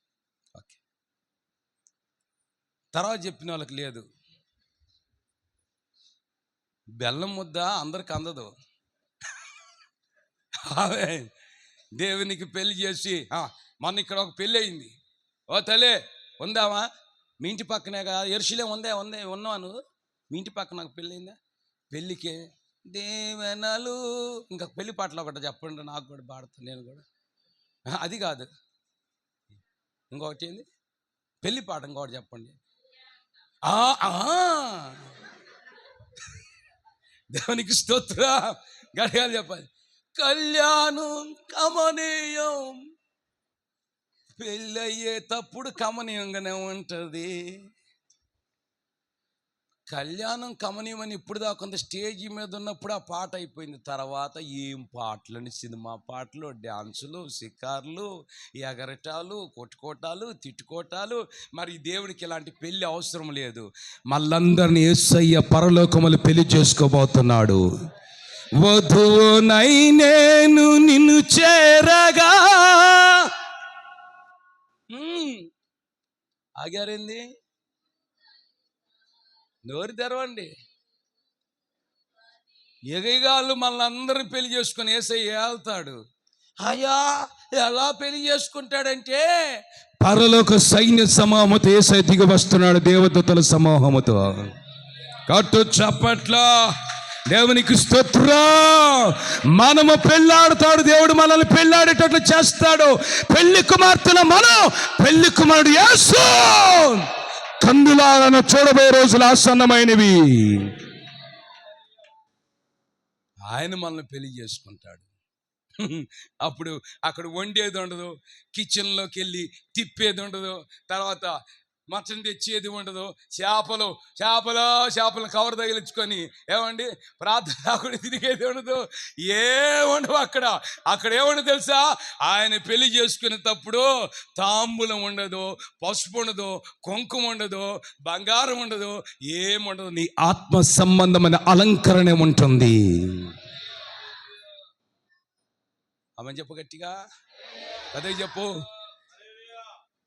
ఓకే. తర్వాత చెప్పిన వాళ్ళకి లేదు. బెల్లం ముద్ద అందరికి అందదు. దేవునికి పెళ్లి చేసి మొన్న ఇక్కడ ఒక పెళ్ళి అయింది. ఓ తలే ఉందామా? మీ ఇంటి పక్కనే కదా, ఎరుసలేం ఉన్నావా నువ్వు? మీ ఇంటి పక్కన నాకు పెళ్ళి అయిందా? పెళ్ళికే దేవనలు ఇంకా పెళ్లి పాటలు ఒకటి చెప్పండి, నాకు కూడా పాడతాను నేను కూడా. అది కాదు, ఇంకొకటి ఏంది పెళ్లి పాట, ఇంకొకటి చెప్పండి. దేవునికి స్తోత్రం గట్టిగా చెప్పాలి. కళ్యాణం కమనీయం, పెళ్ళయ్యేటప్పుడు కమనీయంగానే ఉంటుంది. కళ్యాణం కమనీయమని ఇప్పుడు దాకా కొంత స్టేజీ మీద ఉన్నప్పుడు ఆ పాట అయిపోయింది. తర్వాత ఏం పాటలని, సినిమా పాటలు, డ్యాన్సులు, షికార్లు, ఎగరటాలు, కొట్టుకోటాలు, తిట్టుకోటాలు. మరి దేవునికి ఇలాంటి పెళ్ళి అవసరం లేదు. మళ్ళందరినీ యేసయ్య పరలోకములు పెళ్లి చేసుకోబోతున్నాడు. వధువునై నేను నిన్ను చేరగా. ఆగారేంది? నోరు తెరవండి. ఎగగాళ్ళు మళ్ళీ అందరూ పెళ్లి చేసుకుని యేసయ్య వెళ్తాడు. అయ్యా ఎలా పెళ్లి చేసుకుంటాడంటే పరలోక సైన్య సమూహముతో యేసయ్య దిగి వస్తున్నాడు, దేవదూతల సమూహముతో. కట్టు చప్పట్లో దేవునికి స్తోత్రం. మనము పెళ్ళాడుతాడు దేవుడు, మనల్ని పెళ్ళాడేటట్లు చేస్తాడు. పెళ్లి కుమార్తెల మనం, పెళ్లి కుమారుడు యేసు. కన్నులారన చూడబోయే రోజులు ఆసన్నమైనవి. ఆయన మనల్ని పెళ్లి చేసుకుంటాడు. అప్పుడు అక్కడ వండేది ఉండదు, కిచెన్లోకి వెళ్ళి తిప్పేది ఉండదు, తర్వాత మటన్ తెచ్చేది ఉండదు, చేపలను కవర్ తగిలించుకొని ఏమండి ప్రార్థన కూడా తిరిగేది ఉండదు, ఏముండవు అక్కడ ఏముండదు తెలుసా? ఆయన పెళ్లి చేసుకునేటప్పుడు తాంబూలం ఉండదు, పసుపు ఉండదు, కుంకుమ ఉండదు, బంగారం ఉండదు, ఏముండదు. నీ ఆత్మ సంబంధమైన అలంకరణ ఉంటుంది. ఆమె చెప్పు గట్టిగా, అదే చెప్పు.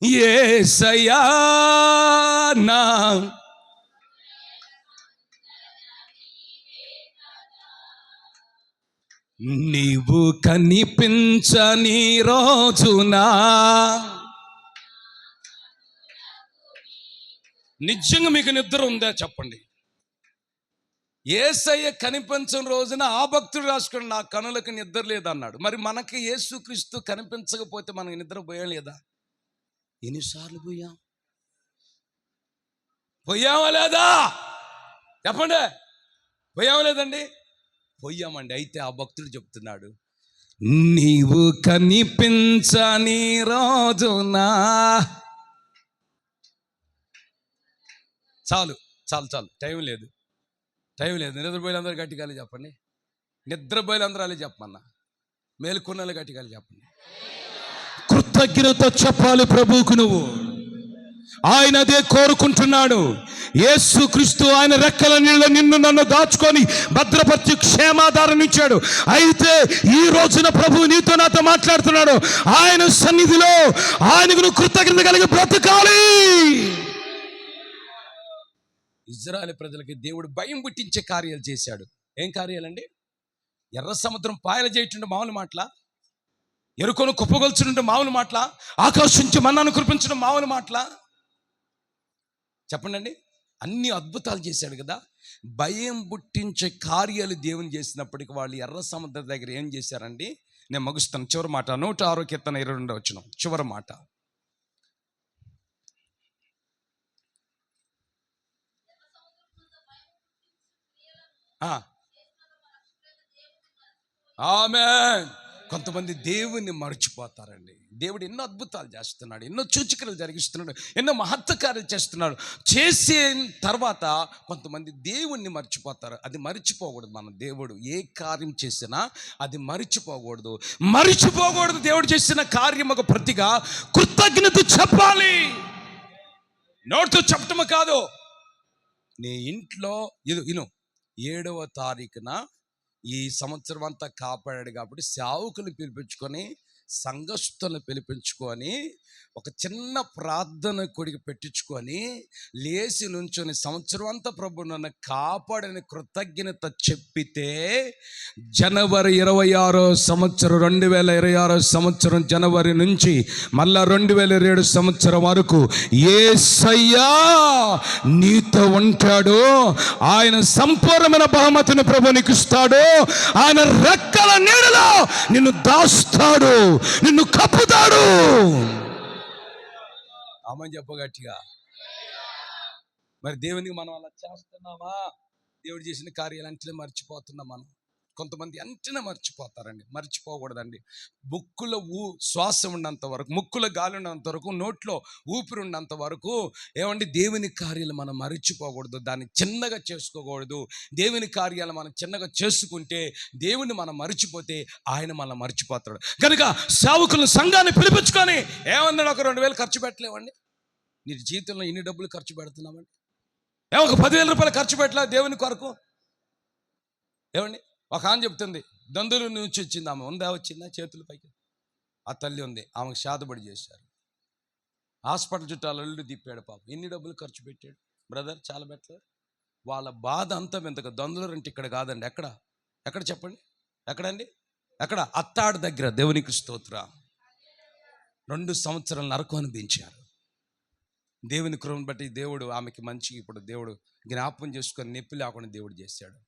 యేసయ్యా నా నీవు కనిపించని రోజునా, నిజంగా మీకు నిద్ర ఉందా చెప్పండి? యేసయ్య కనిపించని రోజున ఆ భక్తుడు రాసుకుని నా కనులకు నిద్ర లేదన్నాడు. మరి మనకి యేసుక్రీస్తు కనిపించకపోతే మనకి నిద్ర పోయా లేదా? ఎన్నిసార్లు పోయామా లేదా చెప్పండి? పోయామా లేదండి? పోయామండి. అయితే ఆ భక్తుడు చెప్తున్నాడు, నీవు కనిపించని రోజునా. చాలు చాలు చాలు, టైం లేదు. నిద్రపోయిలందరూ గట్టిగాలి చెప్పండి. నిద్రపోయిలందరూ అలా చెప్పమన్నా, మేలుకున్నలు గట్టిగాలి చెప్పండి. కృతజ్ఞత చెప్పాలి ప్రభువుకు. నువ్వు ఆయన అదే కోరుకుంటున్నాడు. యేసుక్రీస్తు ఆయన రెక్కల నీళ్ళ నిన్ను నన్ను దాచుకొని భద్రపరిచి క్షేమాధారం ఇచ్చాడు. అయితే ఈ రోజున ప్రభు నీతో నాతో మాట్లాడుతున్నాడు. ఆయన సన్నిధిలో ఆయనకు నువ్వు కృతజ్ఞత కలిగి బ్రతకాలి. ఇజ్రాయేల్ ప్రజలకి దేవుడు భయం పుట్టించే కార్యాలు చేశాడు. ఏం కార్యాలండి? ఎర్ర సముద్రం పాయలు చేయటంటే మామూలు మాటల, ఎరుకను కుప్పగొల్చుంటే మామూలు మాటల, ఆకాశించి మన్నాను కురిపించడం మామూలు మాటల చెప్పండి అండి. అన్ని అద్భుతాలు చేశాడు కదా. భయం పుట్టించే కార్యాలు దేవుని చేసినప్పటికీ వాళ్ళు ఎర్ర సముద్రం దగ్గర ఏం చేశారండి? నేను ముగుస్తాను. చివరి మాట 106 కీర్తన 22 వచనం చివరి మాట. ఆమేన్. కొంతమంది దేవుణ్ణి మర్చిపోతారండి. దేవుడు ఎన్నో అద్భుతాలు చేస్తున్నాడు, ఎన్నో సూచక్రియలు జరిగిస్తున్నాడు, ఎన్నో మహత్కార్యాలు చేస్తున్నాడు. చేసిన తర్వాత కొంతమంది దేవుణ్ణి మర్చిపోతారు. అది మర్చిపోకూడదు. మన దేవుడు ఏ కార్యం చేసినా అది మర్చిపోకూడదు. దేవుడు చేసిన కార్యముకు ప్రతిగా కృతజ్ఞత చెప్పాలి. నోటితో చెప్పటము కాదు. నీ ఇంట్లో ఇది 7వ తారీఖున ఈ సంవత్సరం అంతా కాపాడాడు కాబట్టి సేవకులు పిలిపించుకొని, సంఘస్థులను పిలిపించుకొని, ఒక చిన్న ప్రార్థన కొడికి పెట్టించుకొని, లేచి నుంచొని సంవత్సరం అంతా ప్రభు నన్ను కాపాడని కృతజ్ఞత చెప్పితే జనవరి 26 సంవత్సరం 2026 సంవత్సరం జనవరి నుంచి మళ్ళా 2027 సంవత్సరం వరకు యేసయ్యా నీతో ఉంటాడు. ఆయన సంపూర్ణమైన బహుమతిని ప్రభు నీకు ఇస్తాడు. ఆయన రెక్కల నీడలో నిన్ను దాస్తాడు, నిన్ను కప్పుతాడు. ఆమె చెప్పగట్టిగా. మరి దేవునికి మనం అలా చేస్తున్నామా? దేవుడు చేసిన కార్యాలు అంటే మర్చిపోతున్నాం మనం. కొంతమంది అంటనే మర్చిపోతారండి. మర్చిపోకూడదండి. ముక్కులో శ్వాస ఉన్నంత వరకు, ముక్కులో గాలి ఉన్నంత వరకు, నోట్లో ఊపిరి ఉన్నంత వరకు ఏమండి దేవుని కార్యాలు మనం మర్చిపోకూడదు. దాన్ని చిన్నగా చేసుకోకూడదు. దేవుని కార్యాలు మనం చిన్నగా చేసుకుంటే, దేవుని మనం మర్చిపోతే ఆయన మనం మర్చిపోతాడు. కనుక సేవకులను సంఘాన్ని పిలిపించుకొని ఏమన్నాడు? ఒక 2,000 ఖర్చు పెట్టలేవండి. నీ జీవితంలో ఎన్ని డబ్బులు ఖర్చు పెడుతున్నామండి? ఒక 10,000 రూపాయలు ఖర్చు పెట్టలే దేవుని కొరకు? ఏమండి? ఒక ఆమె చెప్తుంది, దందుల నుంచి వచ్చింది ఆమె. ఉందా? వచ్చిందా? చేతుల పైకి ఆ తల్లి ఉంది. ఆమెకు శాతబడి చేశారు. హాస్పిటల్ చుట్టాలు అల్లుడు తిప్పాడు. పాపం ఎన్ని డబ్బులు ఖర్చు పెట్టాడు బ్రదర్? చాలా పెట్టలేదు. వాళ్ళ బాధ అంతా ఎంతగా. దందులు అంటే ఇక్కడ కాదండి. ఎక్కడ చెప్పండి? ఎక్కడండి? ఎక్కడ? అత్తాడు దగ్గర. దేవునికి స్తోత్ర. 2 సంవత్సరాలు నరకం అనిపించారు. దేవుని కృపను బట్టి దేవుడు ఆమెకి మంచి ఇప్పుడు దేవుడు జ్ఞాపకం చేసుకొని నొప్పి లేకుండా దేవుడు చేశాడు.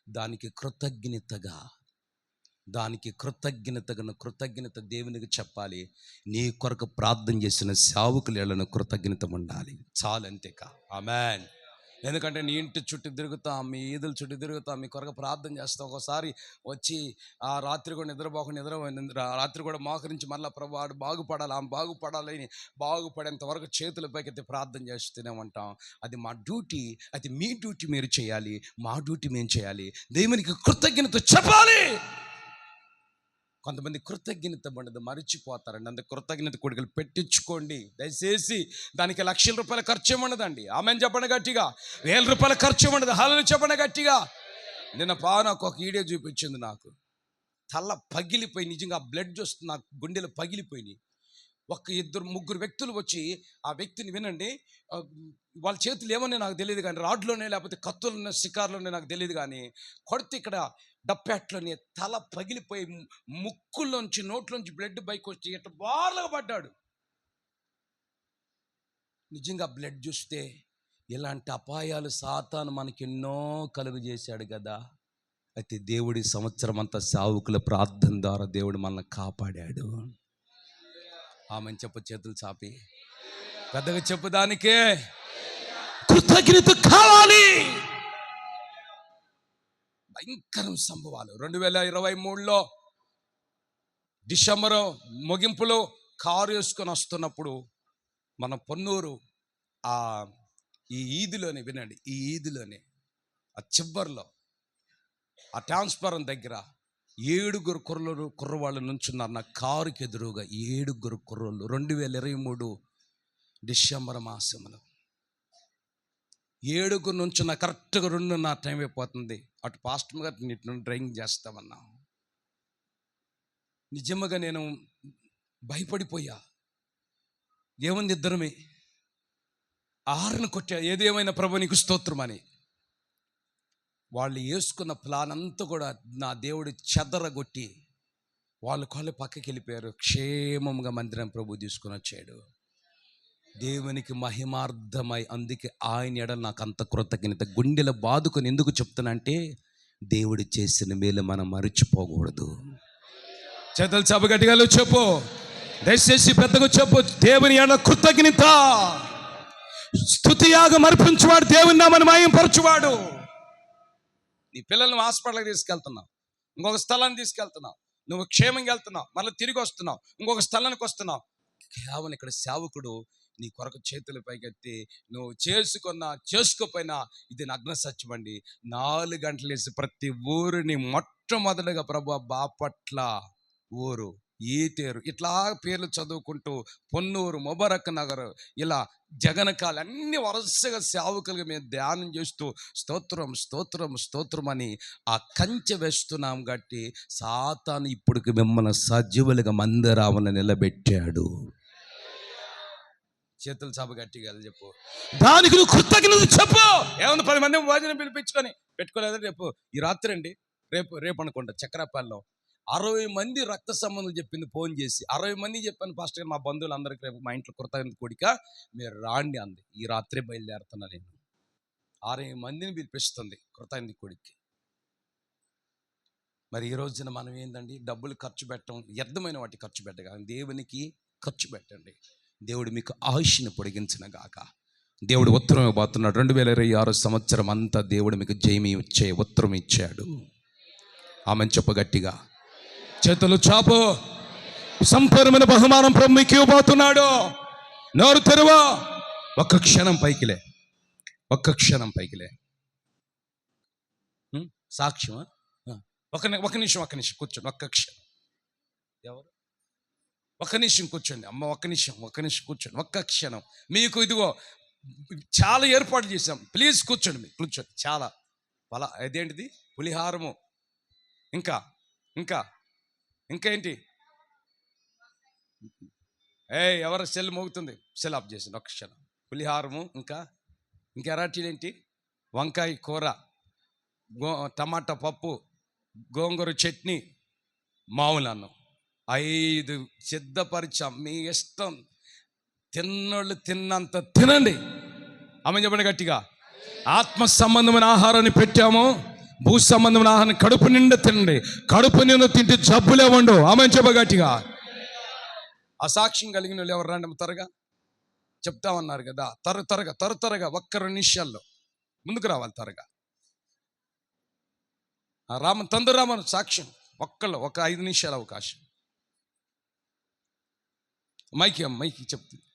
దానికి కృతజ్ఞతగా దానికి కృతజ్ఞత దేవునికి చెప్పాలి. నీ కొరకు ప్రార్థన చేసిన సేవకులను కృతజ్ఞత ఉండాలి. చాలు, అంతేకా. ఆమేన్. ఎందుకంటే నీ ఇంటి చుట్టూ తిరుగుతాం, మీ ఈదుల చుట్టూ తిరుగుతాం, మీ కొరకు ప్రార్థన చేస్తాం. ఒకసారి వచ్చి ఆ రాత్రి కూడా రాత్రి కూడా మోకరించి మళ్ళీ ప్రభు వాడు బాగుపడాలి, ఆమె బాగుపడాలని బాగుపడేంత వరకు చేతుల పైకెత్తి ప్రార్థన చేస్తూనే ఉంటాం. అది మా డ్యూటీ. అది మీ డ్యూటీ మీరు చేయాలి, మా డ్యూటీ మేము చేయాలి. దేవునికి కృతజ్ఞత చెప్పాలి. కొంతమంది కృతజ్ఞత ఉండదు, మరిచిపోతారండి. అందుకే కృతజ్ఞత కొడుకులు పెట్టించుకోండి దయచేసి. దానికి లక్షల రూపాయల ఖర్చు ఉండదండి. ఆమెను చెప్పండి గట్టిగా. 1000 రూపాయల ఖర్చు ఉండదు. హల్లెలూయా చెప్పండి గట్టిగా. నిన్న నాకు ఒక వీడియో చూపించింది. నాకు తల పగిలిపోయి, నిజంగా బ్లడ్ చూస్తుంది, నాకు గుండెలు పగిలిపోయినాయి. ఒక 2-3 వ్యక్తులు వచ్చి ఆ వ్యక్తిని, వినండి, వాళ్ళ చేతులు ఏమన్నా నాకు తెలియదు కానీ, రాడ్లోనే లేకపోతే కత్తులున్న శికారులోనే నాకు తెలియదు కానీ, కొడితే ఇక్కడ డప్పెట్లోనే తల పగిలిపోయి ముక్కుల్లోంచి నోట్లోంచి బ్లడ్ బయటకు వచ్చి ఇట్లా బార్లుగా పడ్డాడు. నిజంగా బ్లడ్ చూస్తే ఇలాంటి అపాయాలు సాతాను మనకి ఎన్నో కలుగు చేశాడు కదా. అయితే దేవుడి సంవత్సరం అంతా సేవకుల ప్రార్థన ద్వారా దేవుడు మనల్ని కాపాడాడు. ఆమెను చెప్పు, చేతులు చాపి పెద్దగా చెప్పు. దానికే కృతజ్ఞత కావాలి. భయంకరం సంభవాలు 2023లో డిసెంబరు ముగింపులో కారు వేసుకొని వస్తున్నప్పుడు మన పొన్నూరు ఈ ఈదులోనే, వినండి, ఈ ఈదులోనే ఆ చివరిలో ఆ ట్రాన్స్ఫారం దగ్గర 7 కుర్రవాళ్ళు నుంచున్నారు. నా కారుకి ఎదురుగా 7 కుర్రోళ్ళు. 2023 డిసెంబర్ మాసంలో 7 నుంచున్న కరెక్ట్గా 2:30 టైం అయిపోతుంది. అటు పాస్టర్ గారు నీటి నుండి డ్రైవింగ్ చేస్తామన్నా. నిజంగా నేను భయపడిపోయా. ఏముంది, ఇద్దరమే ఆరును కొట్టా. ఏదేమైనా ప్రభు నీకు స్తోత్రం అని. వాళ్ళు వేసుకున్న ప్లాన్ అంతా కూడా నా దేవుడు చెదరగొట్టి వాళ్ళు పక్కకి వెళ్ళిపోయారు. క్షేమంగా మందిరం ప్రభు తీసుకుని వచ్చాడు. దేవునికి మహిమార్థమై. అందుకే ఆయన ఎడల నాకు అంత కృతజ్ఞత. గుండెల బాదుకొని ఎందుకు చెప్తానంటే, దేవుడు చేసిన మేలు మనం మరిచిపోకూడదు. చేతులు చప్పగట్టిగా చెప్పు, దయచేసి పెద్దగా చెప్పు. దేవుని ఎడల కృతజ్ఞత. స్తుతియాగం అర్పించువాడు దేవుని నామమును మహిమపరచువాడు. నీ పిల్లల్ని హాస్పిటల్కి తీసుకెళ్తున్నావు, ఇంకొక స్థలాన్ని తీసుకెళ్తున్నావు, నువ్వు క్షేమంగా వెళ్తున్నావు, మళ్ళీ తిరిగి వస్తున్నావు, ఇంకొక స్థలానికి వస్తున్నావు. కేవలం ఇక్కడ సేవకుడు నీ కొరకు చేతుల పైకెత్తి, నువ్వు చేసుకోపోయినా ఇది నగ్న సత్యం అండి. 4 గంటలు వేసి ప్రతి ఊరిని మొట్టమొదటిగా ప్రభు బాపట్ల ఊరు, ఈతేరు, ఇట్లా పేర్లు చదువుకుంటూ పొన్నూరు, ముబారక్ నగర్, ఇలా జగనకాలు అన్ని వరుసగా సేవకులుగా మేము ధ్యానం చేస్తూ స్తోత్రం స్తోత్రం స్తోత్రం అని ఆ కంచె వేస్తున్నాం. గట్టి సాతాను ఇప్పటికి మిమ్మల్ని సజీవులుగా మందిరాలను నిలబెట్టాడు. చేతులు చాప గట్టిగా చెప్పు. దానికి నువ్వు కృతజ్ఞత చెప్పు. ఏమన్నా 10 మంది భోజనం పిలిపించుకొని పెట్టుకోలేదా? ఈ రాత్రి అండి, రేపు అనుకుంటా చక్రపాలలో 60 మంది రక్త సంబంధం చెప్పింది ఫోన్ చేసి. 60 మంది చెప్పాను పాస్టర్ గారు, మా బంధువులందరికీ రేపు మా ఇంట్లో కృతజ్ఞత కూడిక మీరు రాండి అంది. ఈ రాత్రి బయలుదేరుతున్నా నేను. 60 మందిని పిలిపిస్తుంది కృతజ్ఞత కూడికి. మరి ఈ రోజున మనం ఏందండి, డబ్బులు ఖర్చు పెట్టడం, వ్యర్థమైన వాటి ఖర్చు పెట్టగా దేవునికి ఖర్చు పెట్టండి. దేవుడు మీకు ఆయుష్ని పొడిగించిన గాక. దేవుడు ఉత్తరం ఇవ్వబోతున్నాడు. 2026 సంవత్సరం అంతా దేవుడు మీకు జయమి ఇచ్చే ఉత్తరం ఇచ్చాడు. ఆమెను చెప్పు గట్టిగా. చేతులు చాపు. సంపూర్ణమైన బహుమానం ప్రభు మీకు ఇవ్వబోతున్నాడు. నోరు తెరువా. ఒక్క క్షణం పైకిలే, ఒక్క క్షణం పైకిలే. సాక్ష్యమా? ఒక నిమిషం కూర్చోండి. ఒక్క క్షణం. ఎవరు? ఒక్క నిమిషం కూర్చోండి అమ్మ, ఒక్క నిమిషం కూర్చోండి. ఒక్క క్షణం. మీకు ఇదిగో చాలా ఏర్పాటు చేశాం. ప్లీజ్ కూర్చోండి, కూర్చోండి. చాలా అదేంటిది, పులిహారము, ఇంకా ఏంటి, ఎవరు సెల్ మోగుతుంది, సెల్ ఆఫ్ చేసింది. ఒక్క క్షణం. పులిహారము, ఇంకా ఎరాటీలు ఏంటి, వంకాయ కూర, టమాటా పప్పు, గోంగూర చట్నీ, మామూలు అన్నం, 5 సిద్ధపరిచాం. మీ ఇష్టం, తిన్నోళ్ళు తిన్నంత తినండి. ఆమె చెప్పండి గట్టిగా. ఆత్మ సంబంధమైన ఆహారాన్ని పెట్టాము. భూ సంబంధమైన ఆహారం కడుపు నిండా తినండి. కడుపు నిండా తింటే జబ్బులే ఉండవు. ఆమె చెప్పగట్టిగా. ఆ సాక్ష్యం కలిగిన వాళ్ళు ఎవరు రండి త్వరగా చెప్తామన్నారు కదా. త్వరగా ఒక్క 2 నిమిషాల్లో ముందుకు రావాలి త్వరగా. రామన్ సాక్ష్యం ఒక 5 నిమిషాల అవకాశం. మైకి చెప్తుంది.